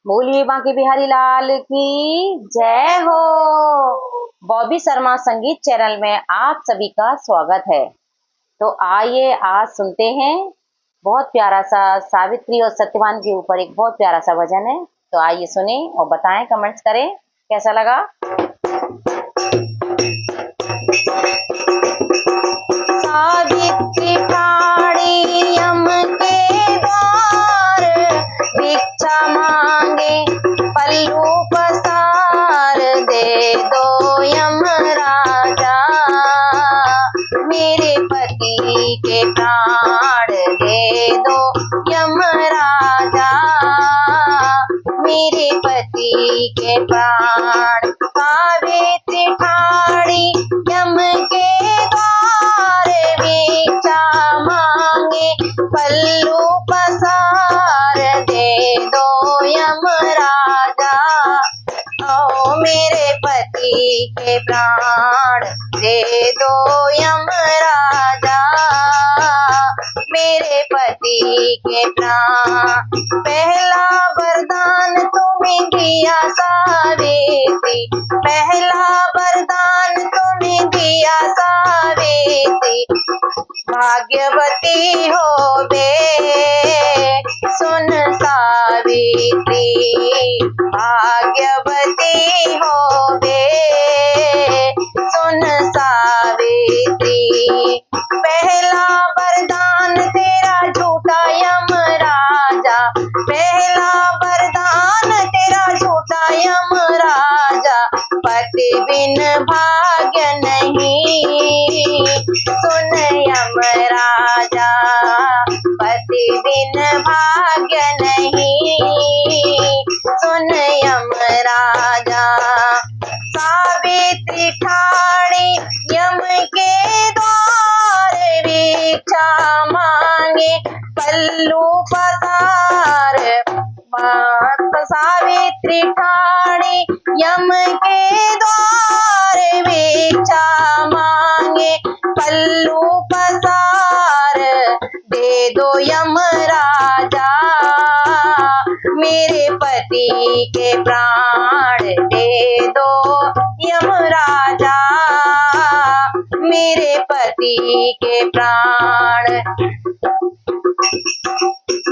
बोलिए बांके बिहारी लाल की जय हो। बॉबी शर्मा संगीत चैनल में आप सभी का स्वागत है। तो आइए आज सुनते हैं बहुत प्यारा सा सावित्री और सत्यवान के ऊपर एक बहुत प्यारा सा भजन है। तो आइए सुने और बताएं, कमेंट्स करें कैसा लगा। सावित्री ठाड़ी यम के द्वार, भिक्षा मांगे पल्लू पसार, दे दो यम राजा मेरे पति के प्राण, दे दो यम राजा मेरे पति के प्राण। सावित्री ठाड़ी यम के द्वार, भिक्षा मांगे पल्लू पसार, दे दो यम राजा ओ मेरे पति के प्राण, दे दो यम राजा मेरे पति के प्राण। पहला वरदान तुम्हें दिया सावित्री, पहला वरदान तुम्हें दिया सावित्री, भाग्यवती हो बे सुन सावित्री, भाग्यवती हो बे सुन सावित्री। पहला वरदान तेरा झूठा यम राजा, पहला वरदान तेरा झूठा यम राजा, पति बिन भाग्य नहीं सुन यम राजा, पति बिन भाग्य नहीं सुन यम राजा। सावित्री ठाड़ी यम के द्वार, भिक्षा मांगे पल्लू पसार, सावित्री ठाड़ी यम के द्वार, भिक्षा मांगे पल्लू पसार, दे दो यम राजा मेरे पति के प्राण, दे दो यम राजा मेरे पति के प्राण।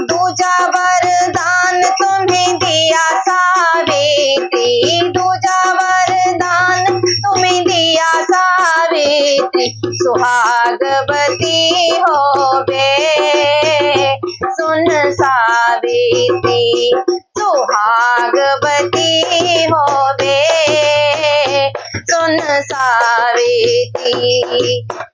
दूजा वरदान तुम्हें दिया सावित्री, दूजा वरदान तुम्हें दिया सावित्री, सुहागवती हो बे सुन सावित्री, सुहागवती हो बे सुन सावित्री।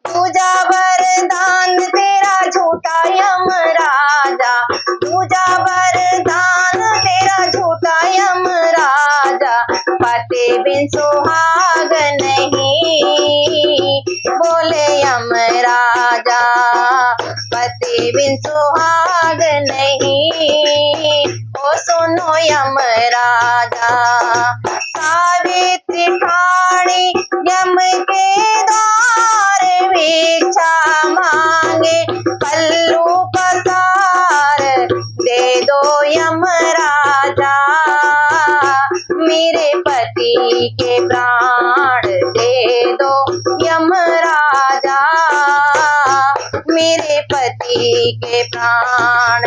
दूजा वरदान तेरा झूठा यम राजा, दूजा वरदान तेरा झूठा यम राजा, पति बिन सुहाग नहीं बोले यम राजा, पति बिन सुहाग नहीं ओ सुनो यम राजा। सावित्री ठाड़ी यम के द्वार, भिक्षा मांगे पल्लू पसार, दे दो यम राजा मेरे पति के प्राण, दे दो यम राजा मेरे पति के प्राण।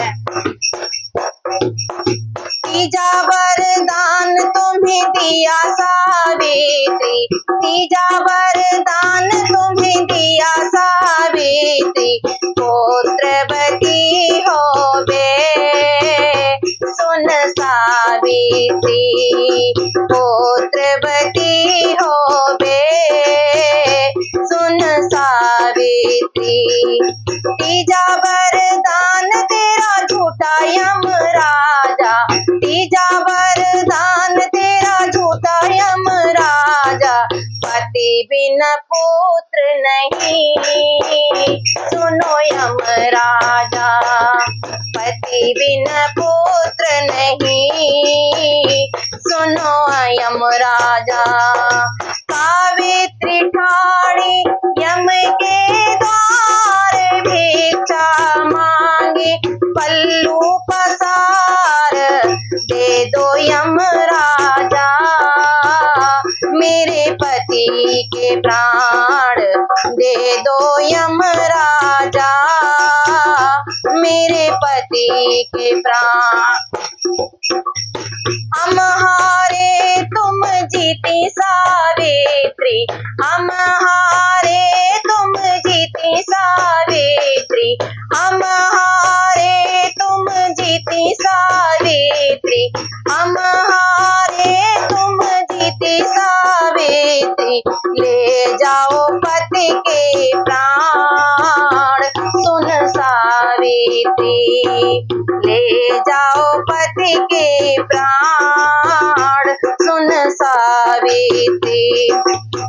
तीजा वरदान तुम्हें दिया सावित्री, तीजा वरदान तुम्हें दिया सावित्री, पुत्रवती हो बे सुन सावित्री, पुत्रवती हो बे सुन सावित्री। तीजा वरदान तेरा झूठा यम राजा, तीजा वरदान तेरा झूठा यम राजा, पति बिन पुत्र नहीं सुनो यम राजा, पति बिन पुत्र नहीं सुनो यम राजा। सावित्री ठाड़ी यम के द्वार, भिक्षा मांगे पल्लू पसार, दे दो यमराजा, मेरे पति के प्राण दे दो यमराजा, मेरे पति के प्राण। हम हारे तुम जीती सावित्री, हम हारे तुम जीती सावित्री, हम हारे तुम जीती सावित्री, हम हारे तुम जीती सावित्री। ले जाओ पति के प्राण सुन सावित्री, ले जाओ पति के प्राण सुन सावित्री।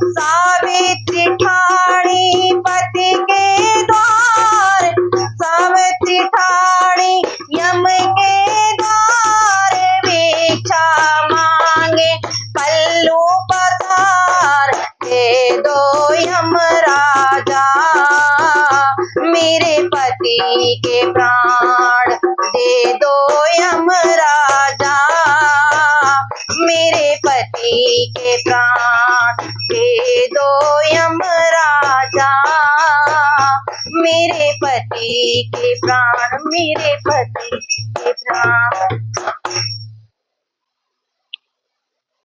सावित्री ठाणी पति के द्वार, सावित्री ठाणी यम के द्वार, भिक्षा मांगे पल्लू पसार, दे दो यमराजा, मेरे पति के प्राण दे दो यमराजा, मेरे पति के प्राण दे दो यमराजा, मेरे पति के प्राण, मेरे पति के प्राण।